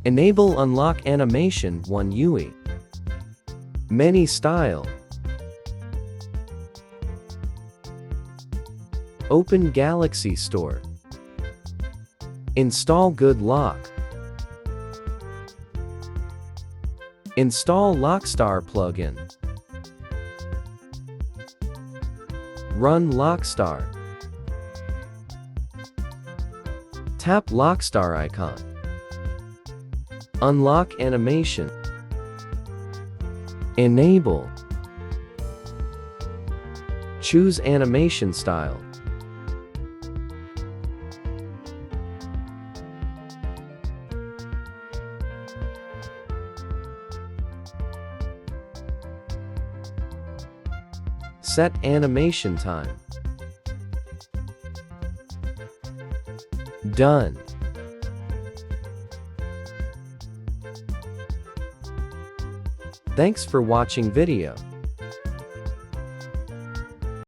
Enable unlock animation 1 UI. Many style. Open Galaxy Store. Install Good Lock. Install LockStar plugin. Run LockStar. Tap LockStar icon. Unlock animation. Enable. Choose animation style. Set animation time. Done. Thanks for watching video.